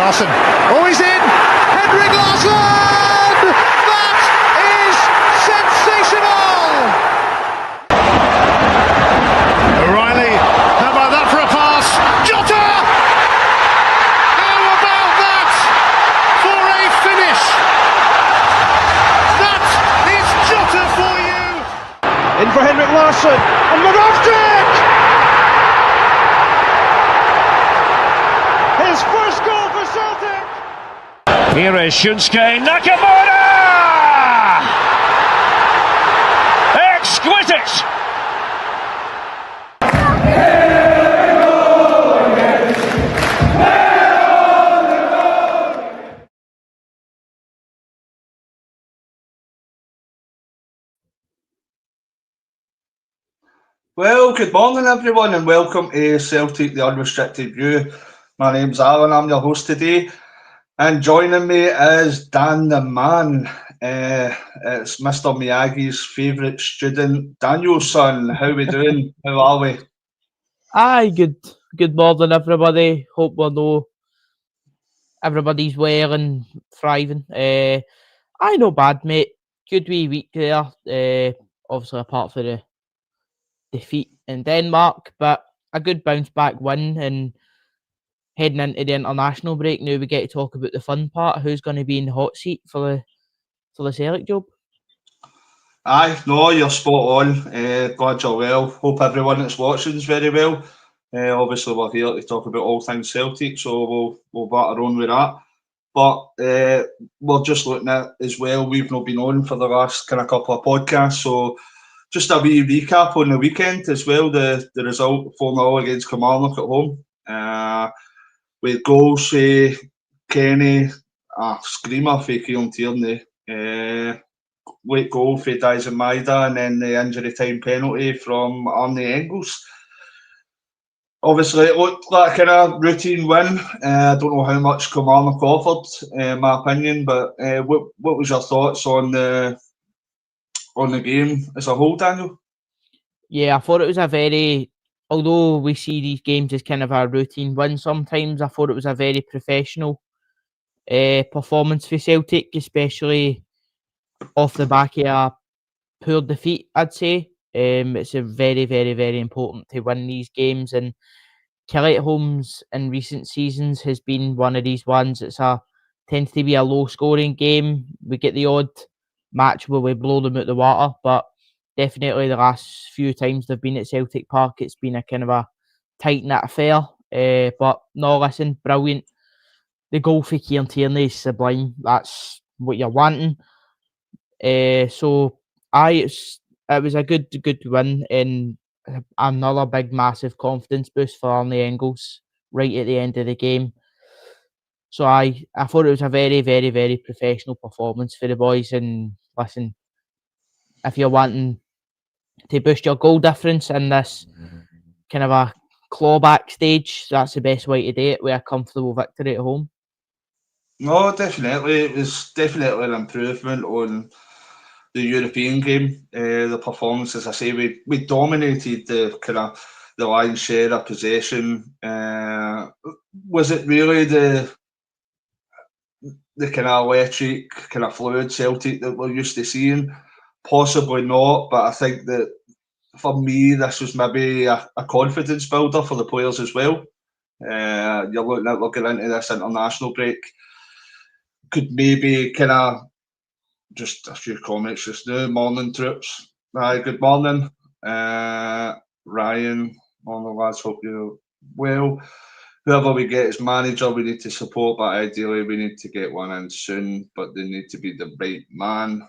Larsson. Oh, he's in! Henrik Larsson! That is sensational! O'Reilly, how about that for a pass? Jota! How about that for a finish? That is Jota for you! In for Henrik Larsson, and Moravcik! His first goal for Celtic! Here is Shunsuke Nakamura! Exquisite! Well, good morning everyone and welcome to Celtic, the Unrestricted View. My name's Alan, I'm your host today, and joining me is Dan the Man. It's Mr. Miyagi's favourite student, Daniel's son. How we doing? How are we? Aye, good morning everybody. Hope we know everybody's well and thriving. Aye, not bad, mate. Good wee week there. Obviously apart from the defeat in Denmark, but a good bounce back win, and heading into the international break now we get to talk about the fun part. Who's going to be in the hot seat for the Celtic job? Aye, no, you're spot on. Glad you're well. Hope everyone that's watching is very well. Obviously, we're here to talk about all things Celtic, so we'll batter on with that. But we're just looking at as well. We've not been on for the last kind of couple of podcasts, so just a wee recap on the weekend as well. The result 4-0 against Kilmarnock at home. With goals for Kenny, a screamer for Keelan Tierney. Late goal for Dyson Maida, and then the injury time penalty from Arne Engels. Obviously, it looked like a kind of routine win. I don't know how much Kilmarnock offered, in my opinion, but what was your thoughts on the game as a whole, Daniel? Yeah, I thought it was although we see these games as kind of a routine win sometimes, I thought it was a very professional performance for Celtic, especially off the back of a poor defeat, I'd say. It's a very, very, very important to win these games, and Killie at homes in recent seasons has been one of these ones. Tends to be a low scoring game. We get the odd match where we blow them out the water, but definitely the last few times they've been at Celtic Park, it's been a kind of a tight knit affair. But no, listen, brilliant. The goal for Kieran Tierney is sublime. That's what you're wanting. So it was a good win, and another big massive confidence boost for Arne Engels right at the end of the game. So I thought it was a very, very, very professional performance for the boys. And listen, if you're wanting to boost your goal difference in this kind of a clawback stage, that's the best way to do it with a comfortable victory at home. No, definitely. It was definitely an improvement on the European game. The performance, as I say, we dominated the lion's share of possession. Was it really the kind of electric, kind of fluid Celtic that we're used to seeing? Possibly not, but I think that for me, this was maybe a confidence builder for the players as well. You're looking at looking into this international break. Could maybe kind of just a few comments just now. Morning, troops. Hi, good morning. Ryan, morning, lads. Hope you're well. Whoever we get as manager, we need to support, but ideally we need to get one in soon, but they need to be the right man.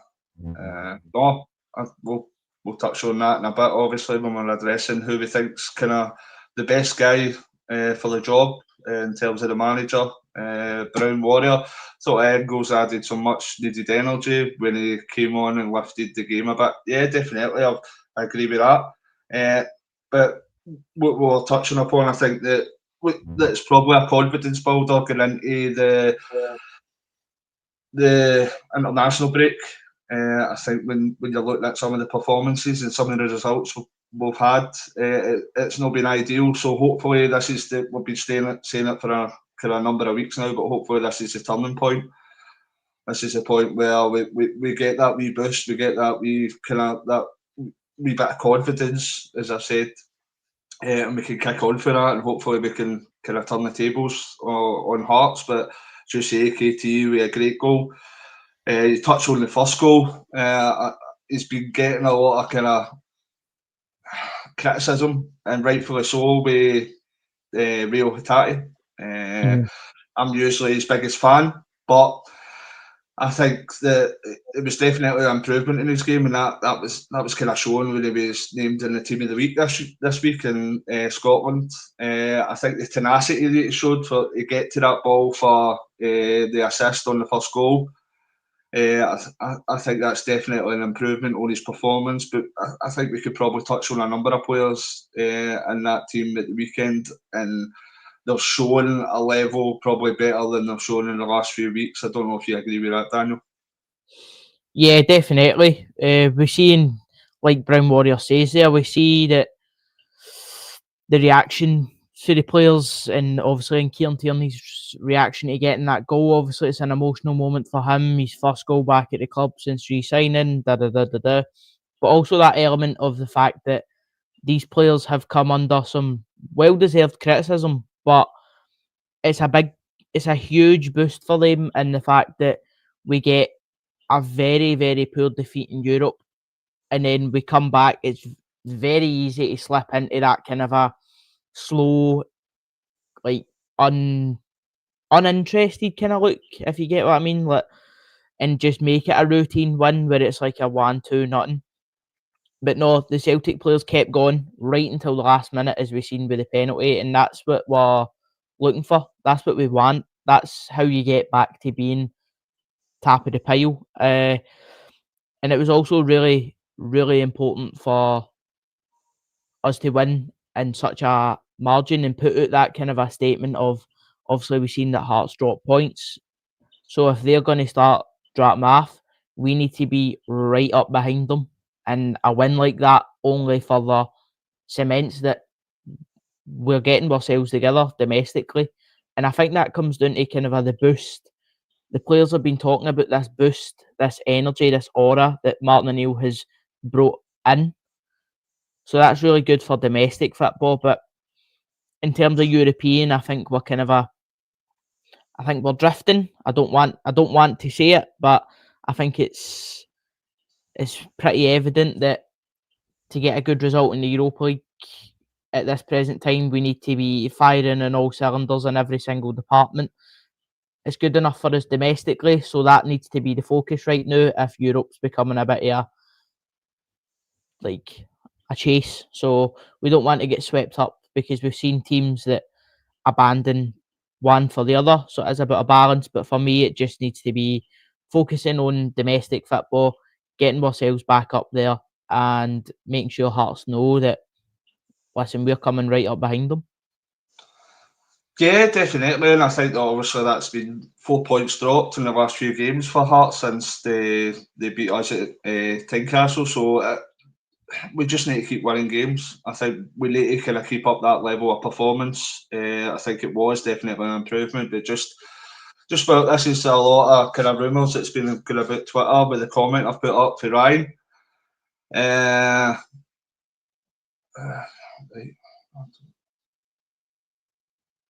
We'll touch on that in a bit, obviously, when we're addressing who we think's kind of the best guy for the job in terms of the manager. Brown Warrior. Thought Engels added some much needed energy when he came on and lifted the game a bit. Yeah, definitely, I agree with that. But what we're touching upon, I think that's probably a confidence builder going into the international break. I think when you're looking at some of the performances and some of the results we've had, it's not been ideal. So hopefully this is we've been saying it for kind of number of weeks now, but hopefully this is the turning point. This is the point where we get that wee boost, we get that wee bit of confidence, as I said, and we can kick on for that, and hopefully we can kind of turn the tables on Hearts. But just say KT with a great goal. You touch on the first goal. He's been getting a lot of kind of criticism, and rightfully so, with Rio Hatate. I'm usually his biggest fan, but I think that it was definitely an improvement in his game, and that was kind of shown when he was named in the team of the week this week in Scotland. I think the tenacity that he showed to get to that ball for the assist on the first goal. I think that's definitely an improvement on his performance, but I think we could probably touch on a number of players in that team at the weekend, and they're showing a level probably better than they've shown in the last few weeks. I don't know if you agree with that, Daniel. Yeah, definitely. We're seeing, like Brown Warrior says there, we see that the reaction to the players, and obviously in Kieran Tierney's reaction to getting that goal, obviously it's an emotional moment for him, his first goal back at the club since re-signing, but also that element of the fact that these players have come under some well-deserved criticism, but it's a huge boost for them in the fact that we get a very, very poor defeat in Europe, and then we come back. It's very easy to slip into that kind of a slow, like uninterested kind of look, if you get what I mean, like, and just make it a routine win where it's like a 1-2 But no, the Celtic players kept going right until the last minute, as we've seen with the penalty, and that's what we're looking for. That's what we want. That's how you get back to being top of the pile. And it was also really, really important for us to win in such a margin and put out that kind of a statement of, obviously we've seen that Hearts drop points. So if they're going to start dropping off, we need to be right up behind them. And a win like that only further cements that we're getting ourselves together domestically. And I think that comes down to kind of the boost. The players have been talking about this boost, this energy, this aura that Martin O'Neill has brought in. So that's really good for domestic football. But in terms of European, I think we're I think we're drifting. I don't want to say it, but I think it's pretty evident that to get a good result in the Europa League at this present time, we need to be firing on all cylinders in every single department. It's good enough for us domestically, so that needs to be the focus right now if Europe's becoming a bit of a chase. So we don't want to get swept up, because we've seen teams that abandon one for the other. So it is a bit of balance, but for me, it just needs to be focusing on domestic football, getting ourselves back up there, and making sure Hearts know that, listen, we're coming right up behind them. Yeah, definitely, and I think that obviously that's been 4 points dropped in the last few games for Hearts since they beat us at Tynecastle. So we just need to keep winning games. I think we need to kind of keep up that level of performance. I think it was definitely an improvement, but just about this is a lot of kind of rumours that's been kind of about Twitter with the comment I've put up to Ryan.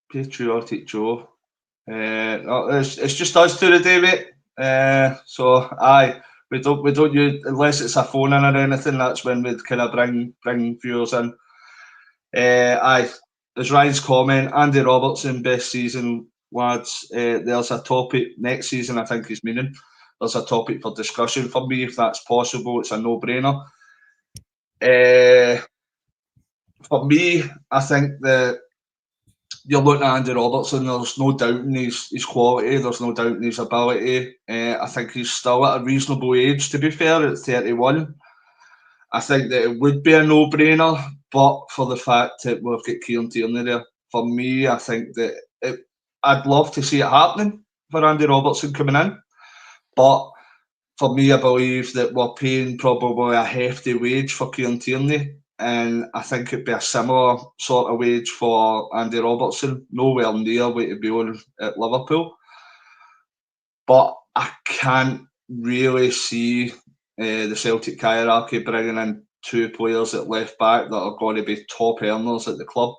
Patriotic Joe. It's just us two today, mate. So aye, we don't use, unless it's a phone in or anything. That's when we'd kind of bring viewers in. Aye, there's Ryan's comment. Andy Robertson, best season, lads. There's a topic next season. I think he's meaning there's a topic for discussion for me if that's possible. It's a no-brainer. For me, I think that you're looking at Andy Robertson, there's no doubting his quality, there's no doubting his ability. I think he's still at a reasonable age, to be fair, at 31. I think that it would be a no-brainer, but for the fact that we've got Kieran Tierney there, for me, I think that I'd love to see it happening for Andy Robertson coming in. But for me, I believe that we're paying probably a hefty wage for Kieran Tierney. and I think it'd be a similar sort of wage for Andy Robertson, nowhere near what he'd be on at Liverpool. But I can't really see the Celtic hierarchy bringing in two players at left back that are going to be top earners at the club.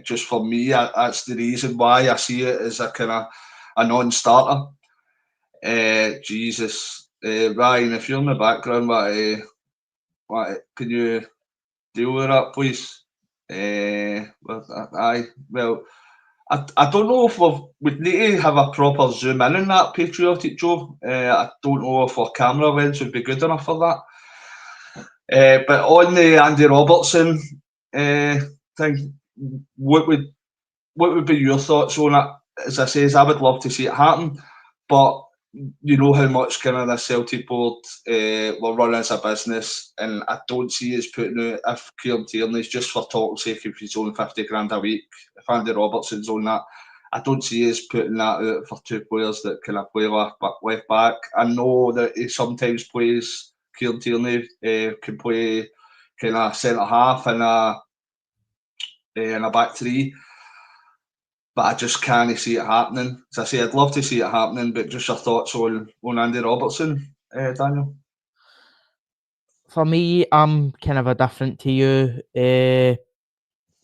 Just for me, that's the reason why I see it as a kind of a non-starter. Jesus, Ryan, if you're in the background, what can you deal with that, please? I don't know if we need to have a proper zoom in on that, Patriotic Joe. I don't know if our camera lens would be good enough for that. But on the Andy Robertson thing, what would be your thoughts on it? As I say, I would love to see it happen, but you know how much kind of the Celtic board will run as a business, and I don't see us putting out, if Kieran Tierney's just for talk's sake, if he's on 50 grand a week, if Andy Robertson's on that, I don't see us putting that out for two players that kind of play left back. I know that he sometimes plays, Kieran Tierney can play kind of centre half and a back three. But I just can't see it happening. As I say, I'd love to see it happening, but just your thoughts on Andy Robertson, Daniel? For me, I'm kind of a different to you.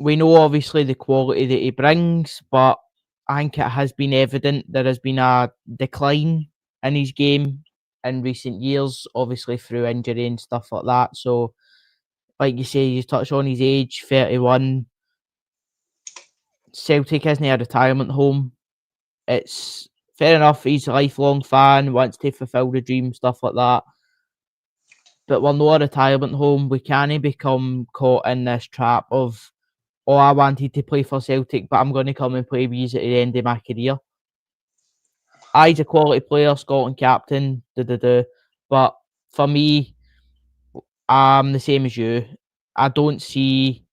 We know obviously the quality that he brings, but I think it has been evident there has been a decline in his game in recent years, obviously through injury and stuff like that. So, like you say, you touch on his age, 31. Celtic isn't a retirement home. It's fair enough, he's a lifelong fan, wants to fulfil the dream, stuff like that. But we're not a retirement home. We can't become caught in this trap of, oh, I wanted to play for Celtic, but I'm going to come and play with you at the end of my career. He's a quality player, Scotland captain, but for me, I'm the same as you. I don't see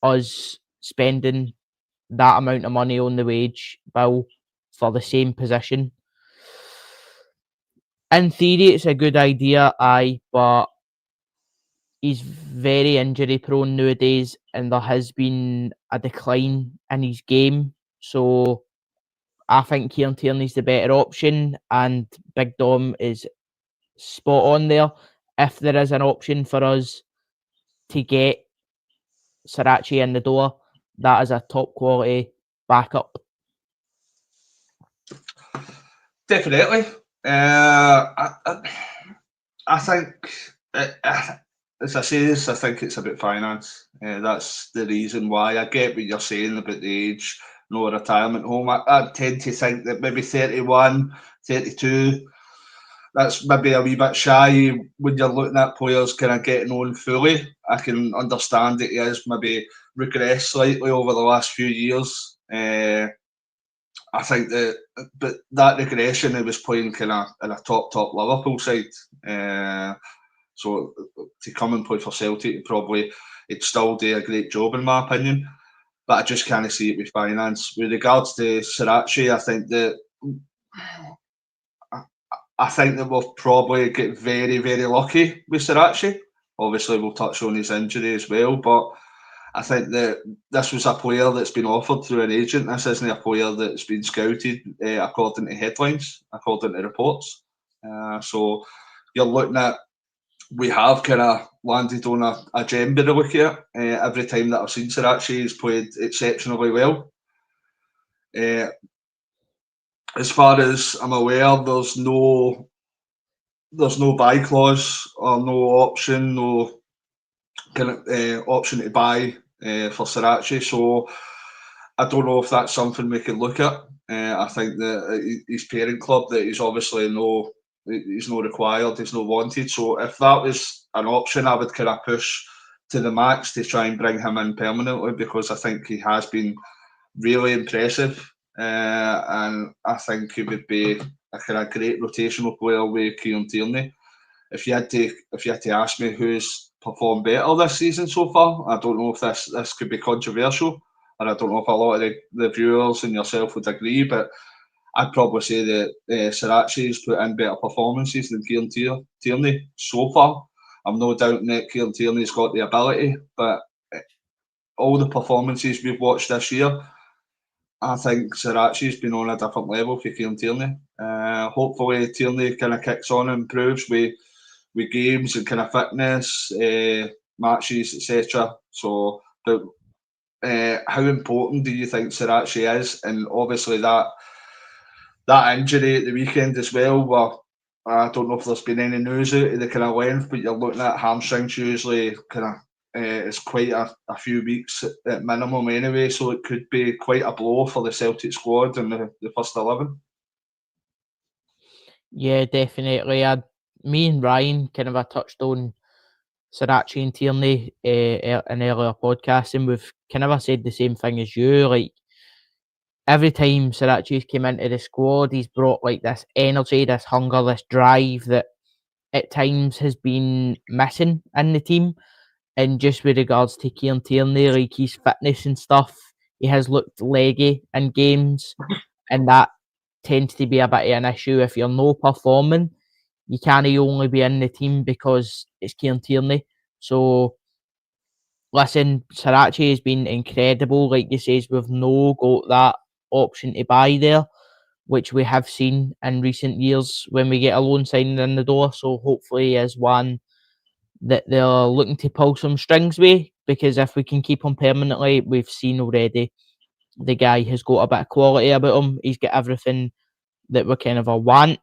us spending that amount of money on the wage bill for the same position. In theory, it's a good idea, but he's very injury prone nowadays, and there has been a decline in his game. So I think Kieran Tierney's the better option, and Big Dom is spot on there. If there is an option for us to get Sriracha in the door, that is a top quality backup. Definitely. I think, as I say, I think it's about finance. That's the reason why. I get what you're saying about the age, no retirement home. I tend to think that maybe 31, 32, that's maybe a wee bit shy when you're looking at players kind of getting on fully. I can understand that he has maybe regressed slightly over the last few years. I think but that regression, he was playing kind of in a top Liverpool side. So to come and play for Celtic, it'd still do a great job in my opinion. But I just can't see it with finance. With regards to Sriracha, I think that we'll probably get very, very lucky with Sriracha. Obviously, we'll touch on his injury as well, but I think that this was a player that's been offered through an agent. This isn't a player that's been scouted according to headlines, according to reports. So you're looking at, we have kind of landed on a gem by the look at it. Every time that I've seen Sriracha, he's played exceptionally well. As far as I'm aware, there's no buy clause or no option, no kind of option to buy for Sriracha. So I don't know if that's something we can look at. I think that his parent club, that he's obviously he's not required, he's not wanted. So if that was an option, I would kind of push to the max to try and bring him in permanently, because I think he has been really impressive. And I think he would be a kind of great rotational player with Kieran Tierney. If you had to ask me who's performed better this season so far, I don't know if this could be controversial, and I don't know if a lot of the viewers and yourself would agree, but I'd probably say that Sriracha's put in better performances than Kieran Tierney so far. I'm no doubting that Kieran Tierney's got the ability, but all the performances we've watched this year, I think Sriracha's been on a different level for Kieran Tierney. Hopefully Tierney kind of kicks on and improves with games and kind of fitness, matches, etc. So, but how important do you think Sriracha is? And obviously that injury at the weekend as well, where I don't know if there's been any news out of the kind of length, but you're looking at hamstrings usually kind of it's quite a few weeks at minimum anyway, so it could be quite a blow for the Celtic squad and the first 11. Yeah, definitely. Me and Ryan kind of touched on Sriracha and Tierney in earlier podcasts, and we've kind of said the same thing as you. Like, every time Sriracha's came into the squad, he's brought like this energy, this hunger, this drive that at times has been missing in the team. And just with regards to Kieran Tierney, like his fitness and stuff, he has looked leggy in games, and that tends to be a bit of an issue. If you're no performing, you can't only be in the team because it's Kieran Tierney. So, listen, Sriracha has been incredible. Like you says, we've no got that option to buy there, which we have seen in recent years when we get a loan signing in the door. So hopefully he is one that they're looking to pull some strings with, because if we can keep him permanently, we've seen already the guy has got a bit of quality about him. He's got everything that we kind of a want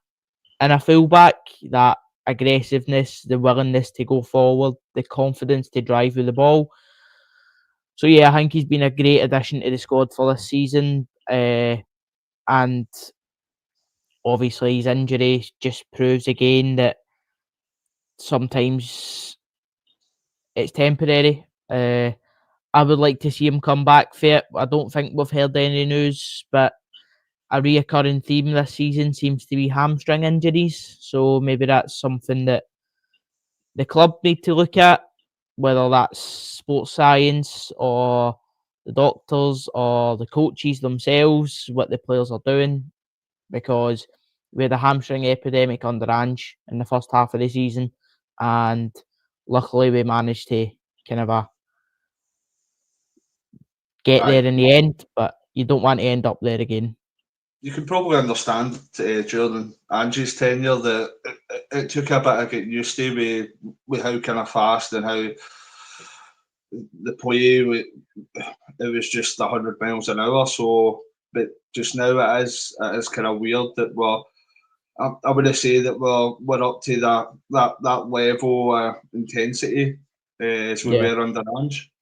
in a fullback, that aggressiveness, the willingness to go forward, the confidence to drive with the ball. So yeah, I think he's been a great addition to the squad for this season. And obviously his injury just proves again that sometimes it's temporary. I would like to see him come back fit. I don't think we've heard any news, but a reoccurring theme this season seems to be hamstring injuries. So maybe that's something that the club need to look at, whether that's sports science or the doctors or the coaches themselves, what the players are doing, because we had a hamstring epidemic under Ange in the first half of the season, and luckily we managed to kind of get there in the end, but you don't want to end up there again. You can probably understand during Angie's tenure that it took a bit of getting used to with how kind of fast and how the play, it was just 100 miles an hour. So, but just now it is kind of weird that I would say that we're up to that level intensity as we were under Ange.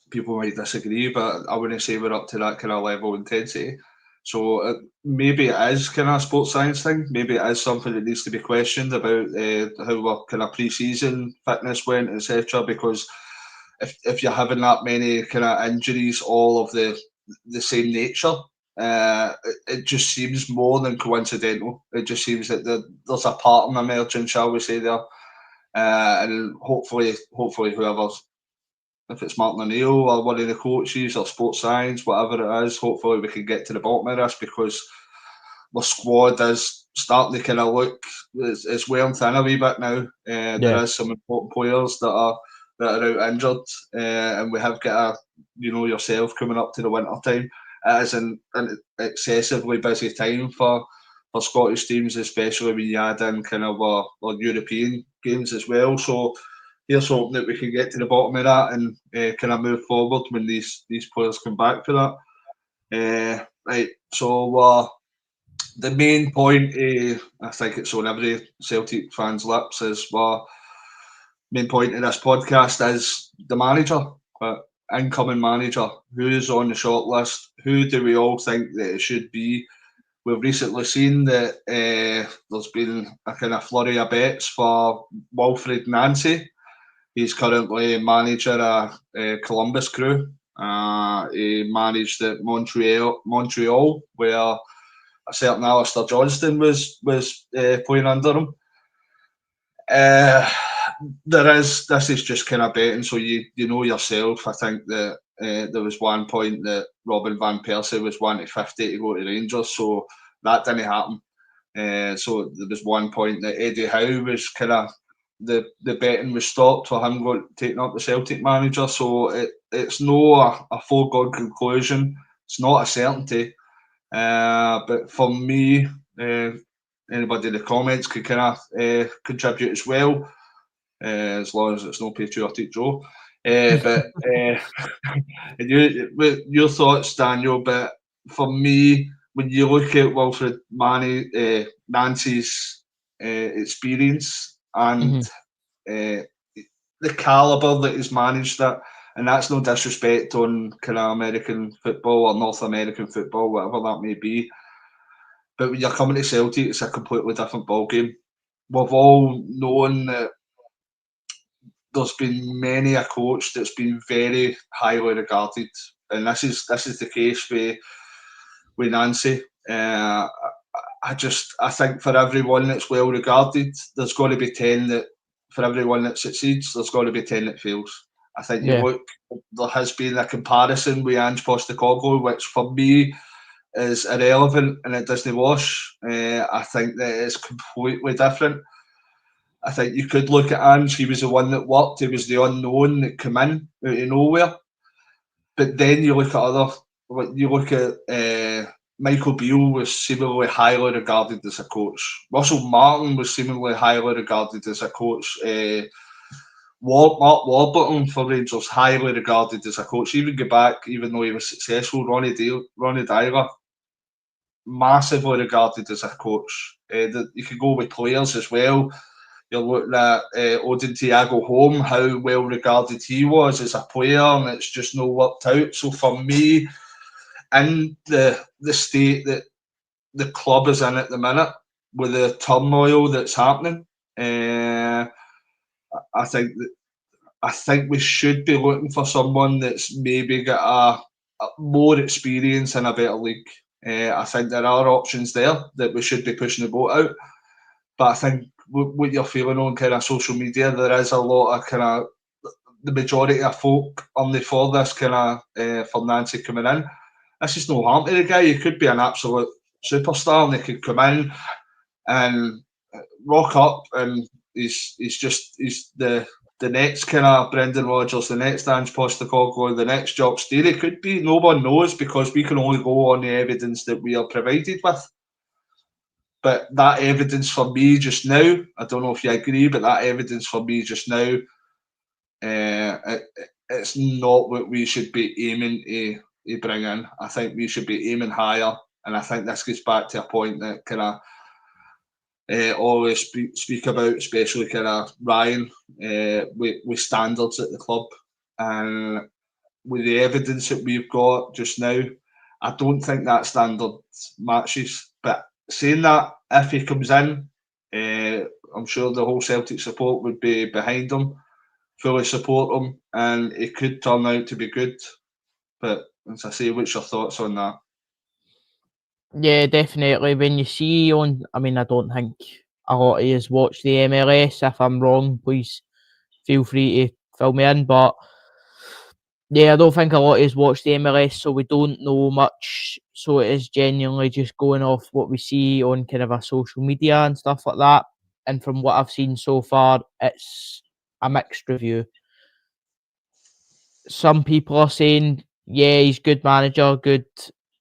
People might disagree, but I wouldn't say we're up to that kind of level intensity. So maybe it is kind of a sports science thing. Maybe it is something that needs to be questioned about how our kind of pre-season fitness went, etc. Because if you're having that many kind of injuries, all of the same nature, it just seems more than coincidental. It just seems that there's a pattern emerging, shall we say, there, and hopefully whoever's, if it's Martin O'Neill or one of the coaches or sports science, whatever it is, hopefully we can get to the bottom of this, because the squad is starting to kind of look, it's wearing thin a wee bit now. There is some important players that are out injured, and we have got yourself coming up to the winter time. It is an excessively busy time for Scottish teams, especially when you add in kind of our European games as well. So here's hoping that we can get to the bottom of that and kind of move forward when these players come back for that. Right, so the main point, I think it's on every Celtic fan's lips, is main point of this podcast is the manager, incoming manager. Who's on the shortlist? Who do we all think that it should be? We've recently seen that there's been a kind of flurry of bets for Wilfried Nancy. He's currently manager of Columbus Crew. He managed at Montreal, where a certain Alistair Johnston was playing under him. This is just kind of betting, so you know yourself. I think that there was one point that Robin van Persie was 1-50 to go to Rangers, so that didn't happen. So there was one point that Eddie Howe was kind of the betting was stopped for him taking up the Celtic manager. So it's no a foregone conclusion. It's not a certainty. But for me, anybody in the comments could kind of contribute as well, as long as it's no patriotic Joe. But your thoughts, Daniel. But for me, when you look at Wilfried Nancy's experience and the caliber that he's managed it, and that's no disrespect on kind of American football or North American football, whatever that may be. But when you're coming to Celtic, it's a completely different ballgame. We've all known that there's been many a coach that's been very highly regarded, and this is the case with Nancy. I think for everyone that's well regarded, there's got to be 10 that, for everyone that succeeds, there's got to be 10 that fails. I think you look, there has been a comparison with Ange Postecoglou, which for me is irrelevant and it doesn't wash. I think that it's completely different. I think you could look at Ange, he was the one that worked, he was the unknown that came in out of nowhere. But then you look at Michael Beale was seemingly highly regarded as a coach. Russell Martin was seemingly highly regarded as a coach. Mark Warburton for Rangers, highly regarded as a coach. Even go back, even though he was successful, Ronnie Dyler, massively regarded as a coach. You could go with players as well. You're looking at Odin Thiago Home, how well regarded he was as a player, and it's just not worked out. So for me, in the state that the club is in at the minute, with the turmoil that's happening, I think we should be looking for someone that's maybe got a more experience in a better league. I think there are options there that we should be pushing the boat out. But I think what you're feeling on kind of social media, there is a lot of kind of the majority of folk only for this kind of for Nancy coming in. This is no harm to the guy. He could be an absolute superstar, and he could come in and rock up, and he's the next kind of Brendan Rodgers, the next Ange Postecoglou, the next Jock Steer. He could be. No one knows, because we can only go on the evidence that we are provided with. But that evidence for me just now, I don't know if you agree, but that evidence for me just now, it's not what we should be aiming to bring in. I think we should be aiming higher, and I think this gets back to a point that kind of always speak about, especially kind of Ryan, with standards at the club, and with the evidence that we've got just now, I don't think that standard matches. But saying that, if he comes in, I'm sure the whole Celtic support would be behind him, fully support him, and it could turn out to be good. But as I say, what's your thoughts on that? Yeah, definitely. When you see I don't think a lot of us watch the MLS. If I'm wrong, please feel free to fill me in. But yeah, I don't think a lot of us watch the MLS, so we don't know much. So it is genuinely just going off what we see on kind of a social media and stuff like that. And from what I've seen so far, it's a mixed review. Some people are saying, yeah, he's good manager, good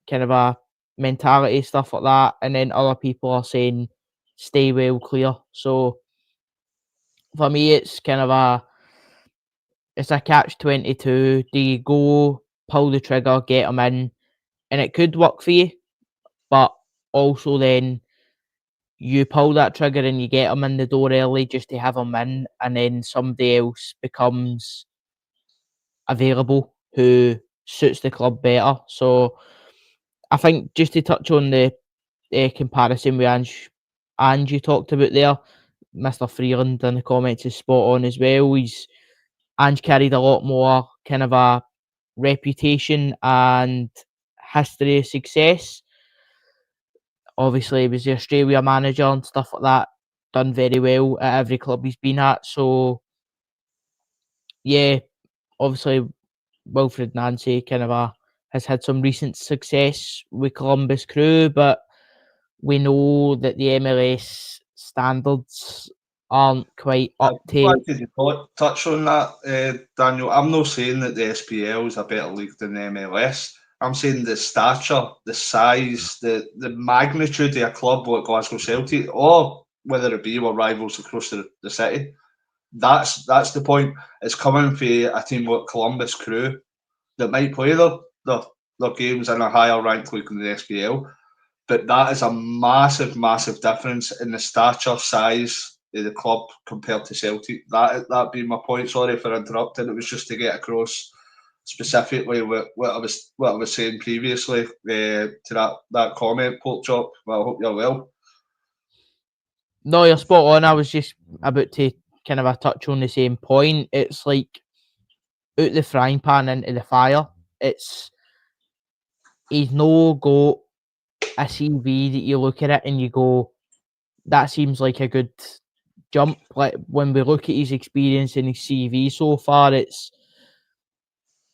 kind of a mentality, stuff like that. And then other people are saying, stay well clear. So for me, it's kind of it's a catch-22. Do you go, pull the trigger, get him in, and it could work for you, but also then you pull that trigger and you get him in the door early just to have him in, and then somebody else becomes available who suits the club better. So I think just to touch on the comparison with Ange you talked about there, Mr. Freeland in the comments is spot on as well. Ange carried a lot more kind of a reputation and history of success. Obviously, he was the Australia manager and stuff like that, done very well at every club he's been at. So, yeah, obviously, Wilfried Nancy has had some recent success with Columbus Crew, but we know that the MLS standards aren't quite up Why to. did you touch on that, Daniel? I'm not saying that the SPL is a better league than the MLS. I'm saying the stature, the size, the magnitude of a club like Glasgow Celtic, or whether it be our rivals across the city. That's the point. It's coming for a team like Columbus Crew that might play their games in a higher ranked league than the SPL. But that is a massive, massive difference in the stature, size of the club compared to Celtic. That being my point. Sorry for interrupting. It was just to get across specifically what I was saying previously to that comment, Pork Chop. Well, I hope you're well. No, you're spot on. I was just about to kind of a touch on the same point. It's like out the frying pan into the fire. He's no got a CV that you look at it and you go, that seems like a good jump. Like when we look at his experience in his CV so far, it's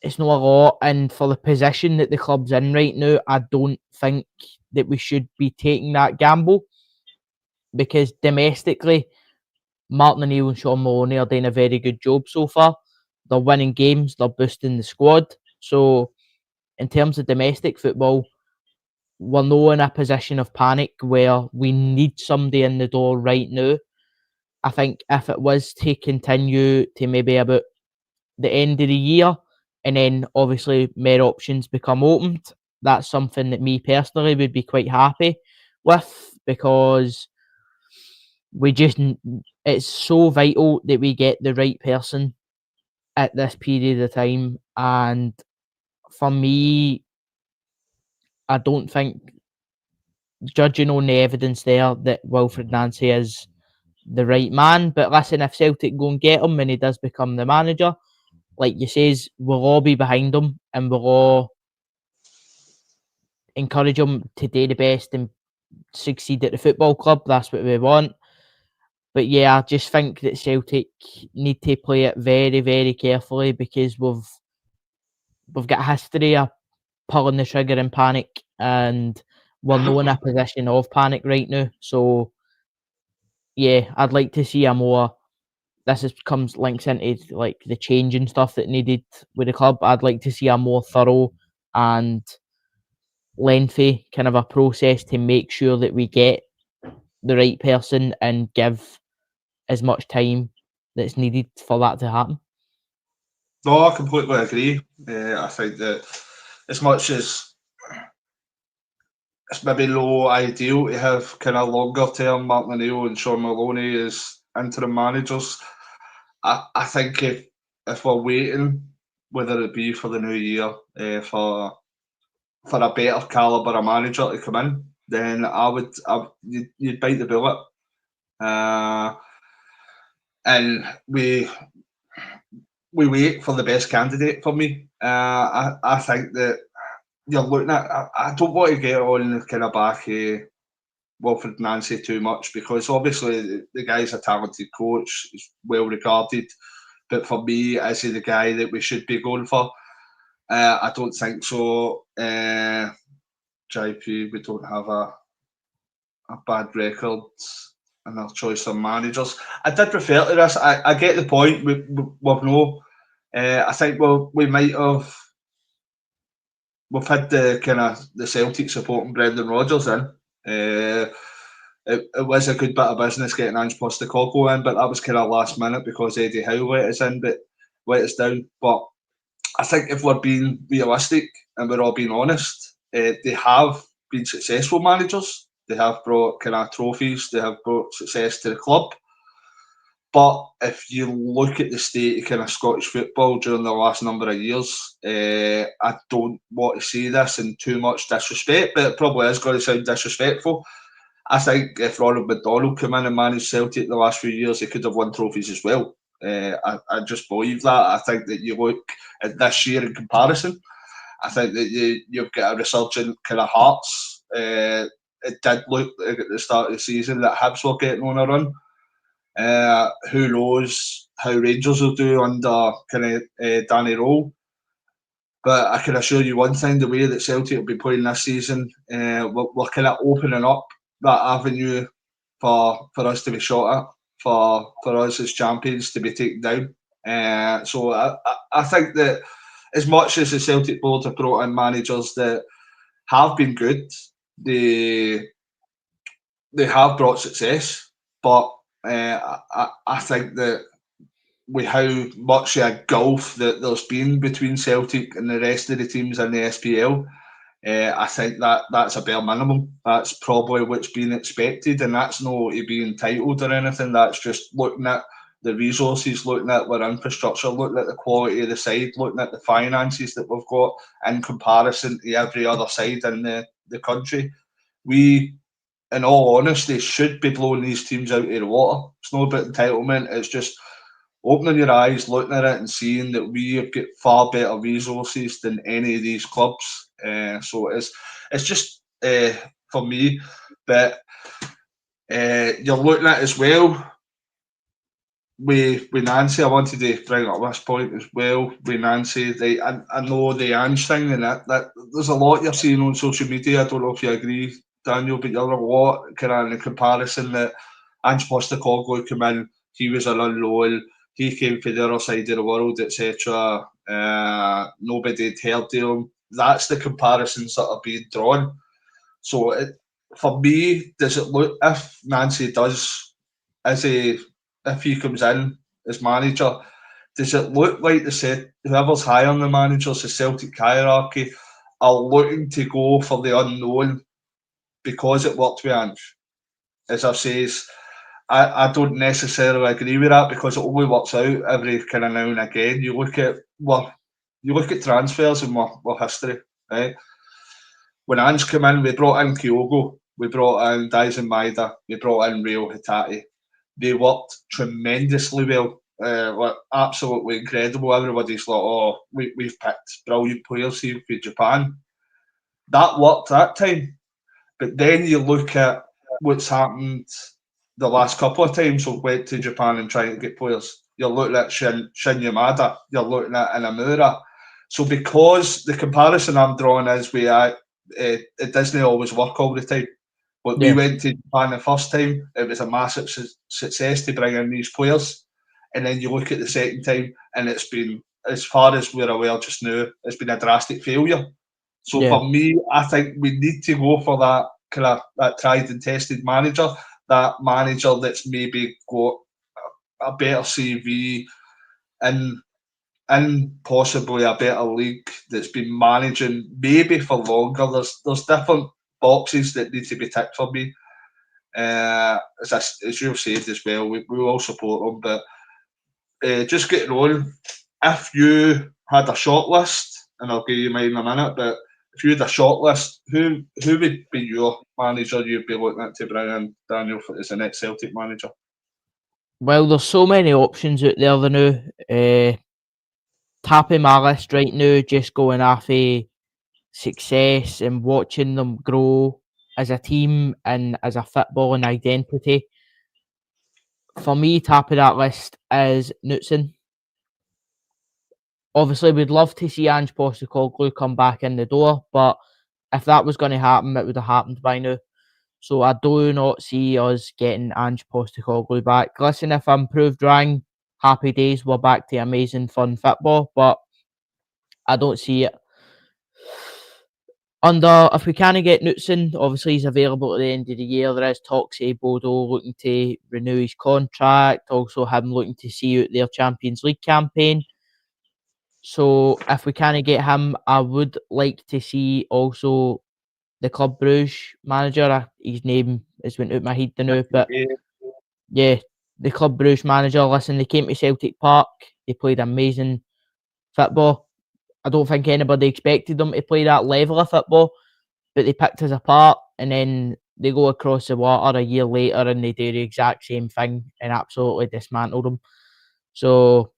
not a lot. And for the position that the club's in right now, I don't think that we should be taking that gamble, because domestically, Martin O'Neill and Sean Maloney are doing a very good job so far. They're winning games, they're boosting the squad. So in terms of domestic football, we're not in a position of panic where we need somebody in the door right now. I think if it was to continue to maybe about the end of the year, and then obviously more options become opened, that's something that me personally would be quite happy with, because it's so vital that we get the right person at this period of time. And for me, I don't think, judging on the evidence there, that Wilfried Nancy is the right man. But listen, if Celtic go and get him and he does become the manager, like you says, we'll all be behind him and we'll all encourage him to do the best and succeed at the football club. That's what we want. But yeah, I just think that Celtic need to play it very, very carefully, because we've got a history of pulling the trigger in panic, and we're not in a position of panic right now. So yeah, I'd like to see a more. Links into like the change and stuff that needed with the club. I'd like to see a more thorough and lengthy kind of a process to make sure that we get the right person and give as much time that's needed for that to happen. No, I completely agree. I think that as much as it's maybe low ideal to have kind of longer term Martin O'Neill and Sean Maloney as interim managers, I think if we're waiting, whether it be for the new year, for a better calibre of manager to come in, then you'd bite the bullet. And we wait for the best candidate for me. I think that you're looking at. I don't want to get on the kind of back of Wilfried Nancy too much, because obviously the guy's a talented coach, he's well regarded. But for me, is he the guy that we should be going for? I don't think so. JP, we don't have a bad record in our choice of managers. I did refer to this. I get the point. We've no. I think we might have. We've had the kind of the Celtic supporting Brendan Rodgers in. It was a good bit of business getting Ange Postecoglou in, but that was kind of last minute because Eddie Howe let us in, but let us down. But I think if we're being realistic and we're all being honest, they have been successful managers. They have brought kind of trophies. They have brought success to the club. But if you look at the state of kind of Scottish football during the last number of years, I don't want to say this in too much disrespect, but it probably is going to sound disrespectful. I think if Ronald McDonald came in and managed Celtic the last few years, he could have won trophies as well. I just believe that. I think that you look at this year in comparison, I think that you've got a resurgent kind of Hearts. It did look like at the start of the season that Hibs were getting on a run. Who knows how Rangers will do under kind of Danny Rowe. But I can assure you one thing, the way that Celtic will be playing this season, we're kind of opening up that avenue for us to be shot at. for us as champions to be taken down. So I think that as much as the Celtic board have brought in managers that have been good, they have brought success, but I think that with how much of a gulf that there's been between Celtic and the rest of the teams in the SPL, I think that's a bare minimum. That's probably what's been expected, and that's not to be entitled or anything. That's just looking at the resources, looking at our infrastructure, looking at the quality of the side, looking at the finances that we've got in comparison to every other side in the country. We, in all honesty, should be blowing these teams out of the water. It's not about entitlement. It's just opening your eyes, looking at it, and seeing that we have got far better resources than any of these clubs. So it's just for me, but you're looking at as well. With Nancy, I wanted to bring up this point as well. With Nancy, I know the Ange thing, and that there's a lot you're seeing on social media. I don't know if you agree, Daniel, but you're a lot kind of in the comparison that Ange Postecoglou came in, he was an unknown, he came from the other side of the world, etc. Nobody had heard of him. That's the comparisons that are being drawn. So for me, does it look, if Nancy does, if he comes in as manager, does it look like whoever's hiring the managers, the Celtic hierarchy, are looking to go for the unknown because it worked with Ange? As I say, I don't necessarily agree with that because it only works out every kind of now and again. You look at transfers in our history, right? When Ange came in, we brought in Kyogo, we brought in Dyson Maeda, we brought in Rio Hitati. They worked tremendously well, absolutely incredible. Everybody's like, oh, we've picked brilliant players here for Japan. That worked that time. But then you look at what's happened the last couple of times we went to Japan and trying to get players. You're looking at Shin Yamada, you're looking at Inamura. So because the comparison I'm drawing is it doesn't always work all the time. But we went to Japan the first time, it was a massive success to bring in these players. And then you look at the second time, and it's been, as far as we're aware just now, it's been a drastic failure. So for me, I think we need to go for that kind of that tried and tested manager, that manager that's maybe got a better CV and possibly a better league, that's been managing maybe for longer. There's different boxes that need to be ticked for me. As you've said as well, we all support them, but just getting on, if you had a shortlist, and I'll give you mine in a minute, but if you had a shortlist, who would be your manager you'd be looking at to bring in, Daniel, as the next Celtic manager? Well, there's so many options out there now. Tapping my list right now, just going after success and watching them grow as a team and as a footballing identity. For me, top of that list is Knutson. Obviously, we'd love to see Ange Postecoglou come back in the door, but if that was going to happen, it would have happened by now. So I do not see us getting Ange Postecoglou back. Listen, if I'm proved wrong, happy days, we're back to amazing fun football, but I don't see it. If we can't get Knutson, obviously he's available at the end of the year. There is talks of Bodo looking to renew his contract, also him looking to see out their Champions League campaign. So if we can't get him, I would like to see also the Club Bruges manager. His name has went out my head now, but yeah, the Club Bruges manager. Listen, they came to Celtic Park. They played amazing football. I don't think anybody expected them to play that level of football, but they picked us apart, and then they go across the water a year later and they do the exact same thing and absolutely dismantle them. So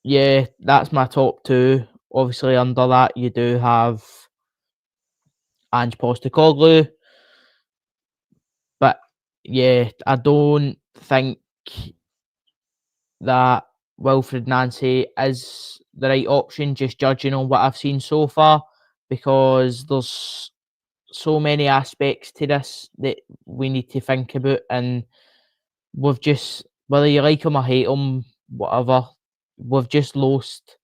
yeah, that's my top two. Obviously, under that you do have Ange Postecoglou, but yeah, I don't think that Wilfried Nancy is the right option, just judging on what I've seen so far, because there's so many aspects to this that we need to think about, and we've just, whether you like him or hate him, whatever, we've just lost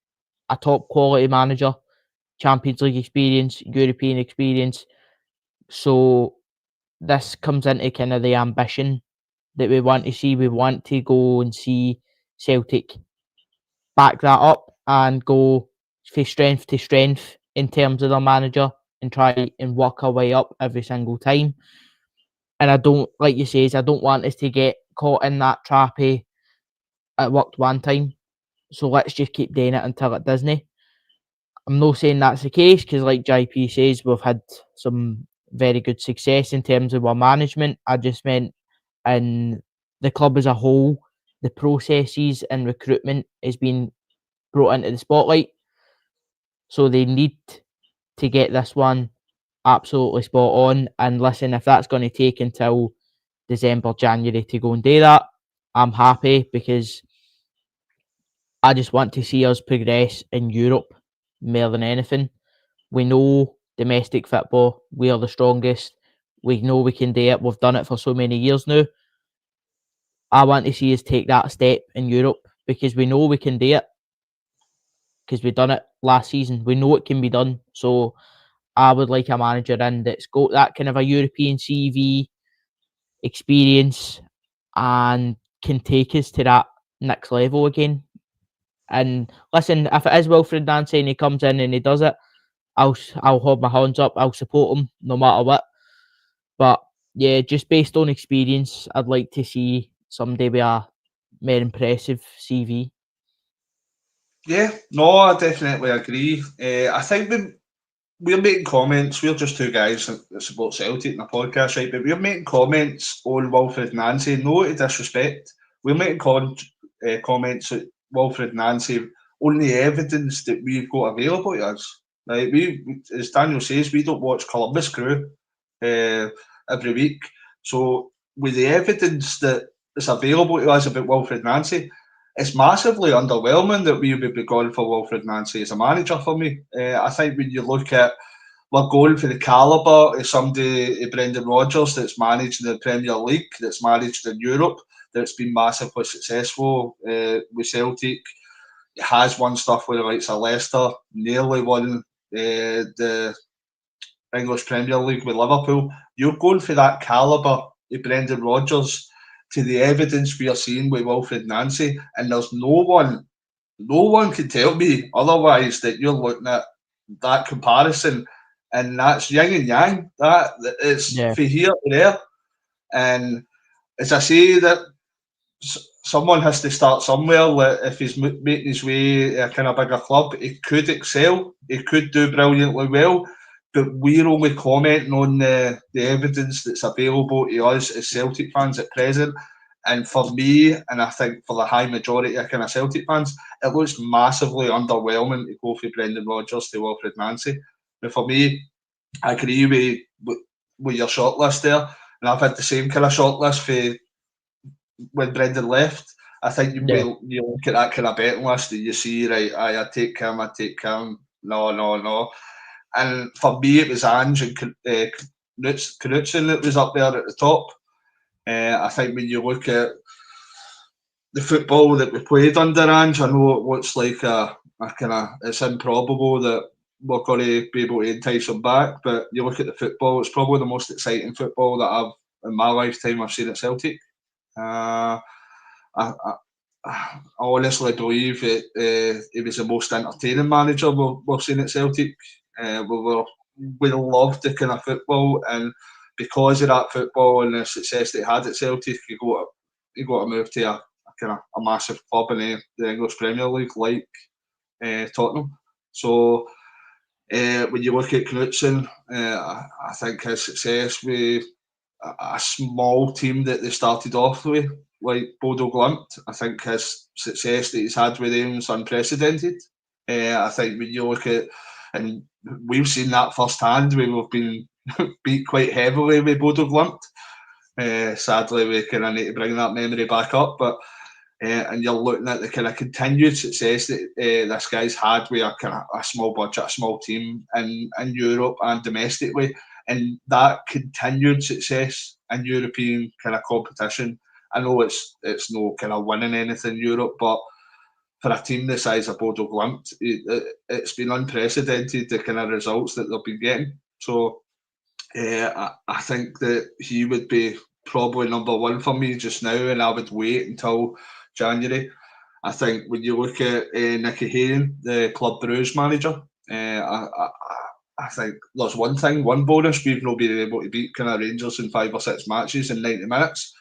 a top quality manager, Champions League experience, European experience. So this comes into kind of the ambition that we want to see. We want to go and see Celtic back that up and go from strength to strength in terms of their manager and try and work our way up every single time. And I don't, like you say, I don't want us to get caught in that trap of it worked one time, so let's just keep doing it until it doesn't. I'm not saying that's the case because, like JP says, we've had some very good success in terms of our management. I just meant in the club as a whole, the processes and recruitment has been brought into the spotlight. So they need to get this one absolutely spot on. And listen, if that's going to take until December, January to go and do that, I'm happy because I just want to see us progress in Europe more than anything. We know domestic football, we are the strongest. We know we can do it. We've done it for so many years now. I want to see us take that step in Europe because we know we can do it. Because we've done it last season. We know it can be done. So I would like a manager in that's got that kind of a European CV experience and can take us to that next level again. And listen, if it is Wilfried Nancy and he comes in and he does it, I'll hold my hands up. I'll support him no matter what. But yeah, just based on experience, I'd like to see somebody with a more impressive CV. Yeah, no, I definitely agree. I think we're making comments. We're just two guys that support Celtic in a podcast, right? But we're making comments on Wilfried Nancy, no to disrespect. We're making comments at Wilfried Nancy on the evidence that we've got available to us. Like as Daniel says, we don't watch Columbus Crew every week. So with the evidence that is available to us about Wilfried Nancy, it's massively underwhelming that we would be going for Wilfried Nancy as a manager for me. I think when you look at, we're going for the calibre of somebody, Brendan Rodgers, that's managed in the Premier League, that's managed in Europe, that's been massively successful with Celtic. It has won stuff with the likes of Leicester, nearly won the English Premier League with Liverpool. You're going for that calibre of Brendan Rodgers to the evidence we are seeing with Wilfried Nancy, and there's no one can tell me otherwise that you're looking at that comparison, and that's yin and yang. That it's Yeah. from here to there, and as I say, that someone has to start somewhere. If he's making his way a kind of bigger club, he could excel. He could do brilliantly well. But we're only commenting on the evidence that's available to us as Celtic fans at present. And for me, and I think for the high majority of kind of Celtic fans, it looks massively underwhelming to go for Brendan Rodgers to Wilfried Nancy. But for me, I agree with your shortlist there. And I've had the same kind of shortlist for when Brendan left. I think you look at that kind of betting list and you see, right, I take him. No. And for me, it was Ange and Knutson that was up there at the top. I think when you look at the football that we played under Ange, I know it looks like a kind of, it's improbable that we're going to be able to entice him back. But you look at the football, it's probably the most exciting football that I've in my lifetime I've seen at Celtic. I honestly believe he was the most entertaining manager we've seen at Celtic. We loved the kind of football, and because of that football and the success that he had at Celtic, he got to move to a kind of a massive club in the English Premier League like Tottenham. So when you look at Knutson, I think his success with a small team that they started off with, like Bodo Glimt, I think his success that he's had with them is unprecedented. I think when you look at, and we've seen that firsthand, we've been beat quite heavily with Bodo Glimt. Sadly, we kind of need to bring that memory back up, but and you're looking at the kind of continued success that this guy's had with a kind of a small budget, a small team in Europe and domestically, and that continued success in European kind of competition. I know it's no kind of winning anything in Europe, but for a team the size of Bodo Glimt, it's been unprecedented, the kind of results that they've been getting. So I think that he would be probably number one for me just now, and I would wait until January. I think when you look at Nicky Hayden, the Club Brugge manager, I think there's one bonus, we've not been able to beat kind of Rangers in 5 or 6 matches in 90 minutes.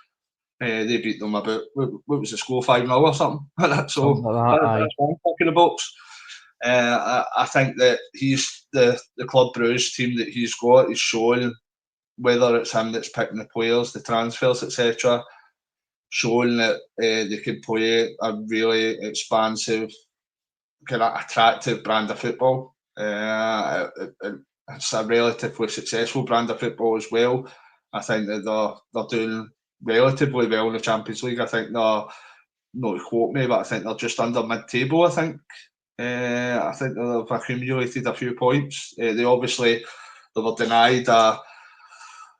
They beat them about, what was the score, 5-0 or something? So Something like that, that's one pick in the box. I think that he's the Club Brugge team that he's got is showing, whether it's him that's picking the players, the transfers, etc., showing that they can play a really expansive, kind of attractive brand of football. It's a relatively successful brand of football as well. I think that they're doing relatively well in the Champions League. I think they're, not to quote me, but I think they're just under mid-table, I think. I think they've accumulated a few points. They were denied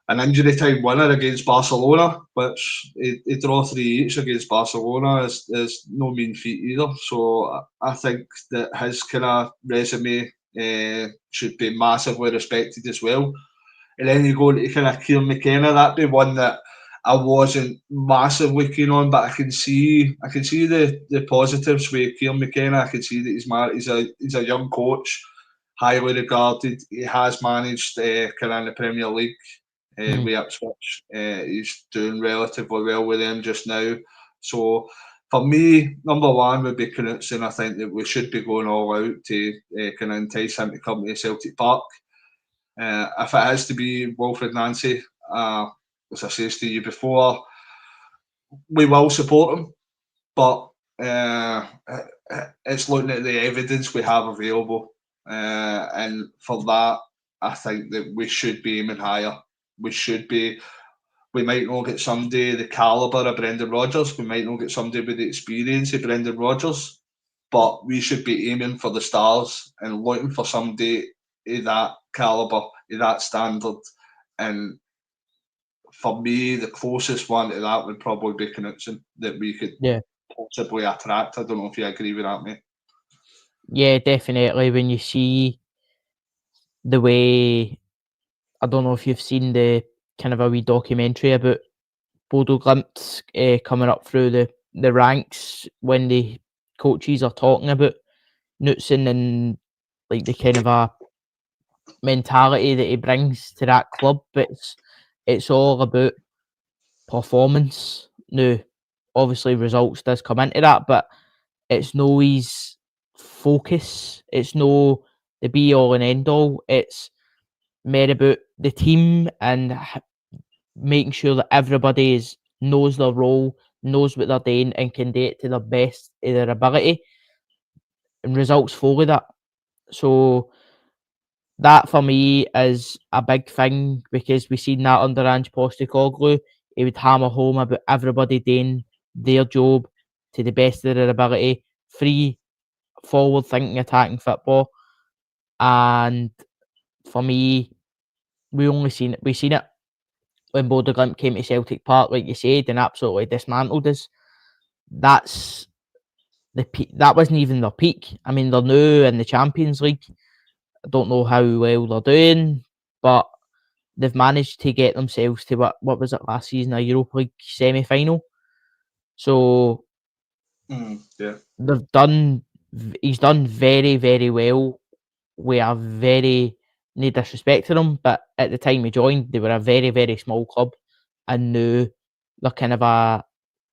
an injury time winner against Barcelona, which he draw 3 each against Barcelona is no mean feat either. So I think that his kind of resume should be massively respected as well. And then you go to kind of Kieran McKenna, that'd be one that I wasn't massively keen on, but I can see the positives with Kieran McKenna. I can see that he's a young coach, highly regarded. He has managed kind of in the Premier League with Ipswich. He's doing relatively well with them just now. So for me, number one would be Knutsen. I think that we should be going all out to kind of entice him to come to Celtic Park. If it has to be Wilfried Nancy, as I said to you before, we will support him, but it's looking at the evidence we have available, and for that, I think that we should be aiming higher. We might not get somebody the calibre of Brendan Rodgers, we might not get somebody with the experience of Brendan Rodgers, but we should be aiming for the stars and looking for somebody of that calibre, of that standard. And for me, the closest one to that would probably be Knutsen, that we could possibly attract. I don't know if you agree with that, mate. Yeah, definitely. When you see the way, I don't know if you've seen the kind of a wee documentary about Bodo Glimt coming up through the ranks when the coaches are talking about Knutsen and like the kind of a mentality that he brings to that club. It's all about performance. Now, obviously results does come into that, but it's no his focus. It's no the be all and end all. It's more about the team and making sure that everybody knows their role, knows what they're doing, and can do it to the best of their ability. And results follow that. So that for me is a big thing, because we've seen that under Ange Postecoglou. He would hammer home about everybody doing their job to the best of their ability, free, forward-thinking, attacking football. And for me, we've seen it when Bodo Glimt came to Celtic Park, like you said, and absolutely dismantled us. That's the peak. That wasn't even their peak. I mean, they're new in the Champions League. I don't know how well they're doing, but they've managed to get themselves to what was it last season, a Europa League semi-final. So he's done very, very well. We are very, no disrespect to them, but at the time he joined, they were a very, very small club, and now they're kind of a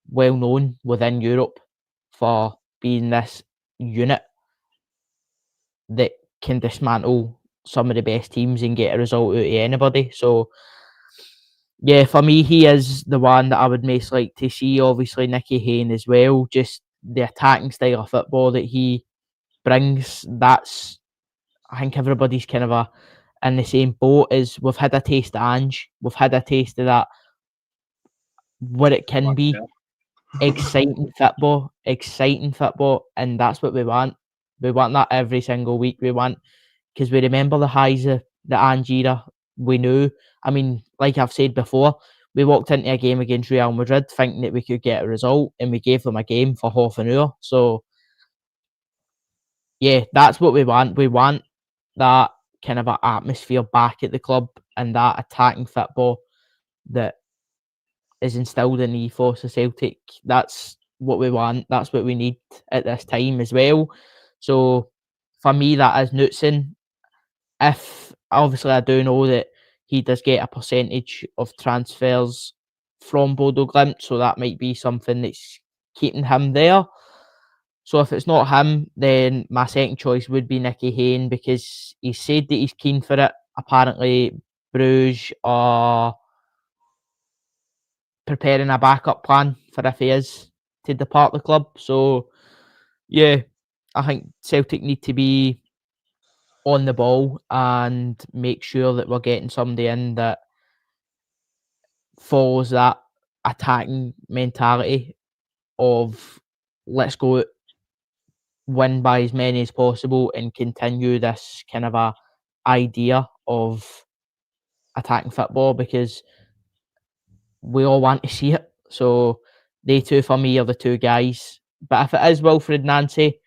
well known within Europe for being this unit that can dismantle some of the best teams and get a result out of anybody. So yeah, for me, he is the one that I would most like to see. Obviously, Nicky Hayden as well. Just the attacking style of football that he brings. That's, I think everybody's kind of in the same boat. As we've had a taste of Ange, we've had a taste of that, what it can be. exciting football, and that's what we want. We want that every single week. We want, because we remember the highs of the Ange era. We knew. I mean, like I've said before, we walked into a game against Real Madrid thinking that we could get a result, and we gave them a game for half an hour. So, yeah, that's what we want. We want that kind of an atmosphere back at the club, and that attacking football that is instilled in the ethos of Celtic. That's what we want. That's what we need at this time as well. So, for me, that is Knutson. If obviously I do know that he does get a percentage of transfers from Bodo Glimt, so that might be something that's keeping him there. So if it's not him, then my second choice would be Nicky Hayne, because he said that he's keen for it. Apparently, Bruges are preparing a backup plan for if he is to depart the club. So, yeah, I think Celtic need to be on the ball and make sure that we're getting somebody in that follows that attacking mentality of let's go win by as many as possible and continue this kind of a idea of attacking football, because we all want to see it. So they two for me are the two guys. But if it is Wilfried Nancy,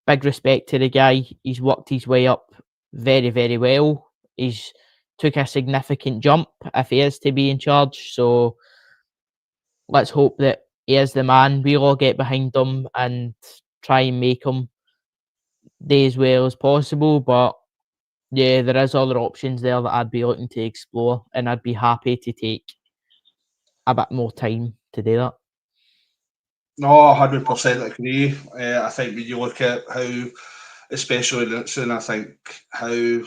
big respect to the guy. He's worked his way up very, very well. He's took a significant jump if he is to be in charge. So let's hope that he is the man. We'll all get behind him and try and make him do as well as possible. But yeah, there is other options there that I'd be looking to explore, and I'd be happy to take a bit more time to do that. No, 100% agree. I think when you look at how, especially Knutson, I think how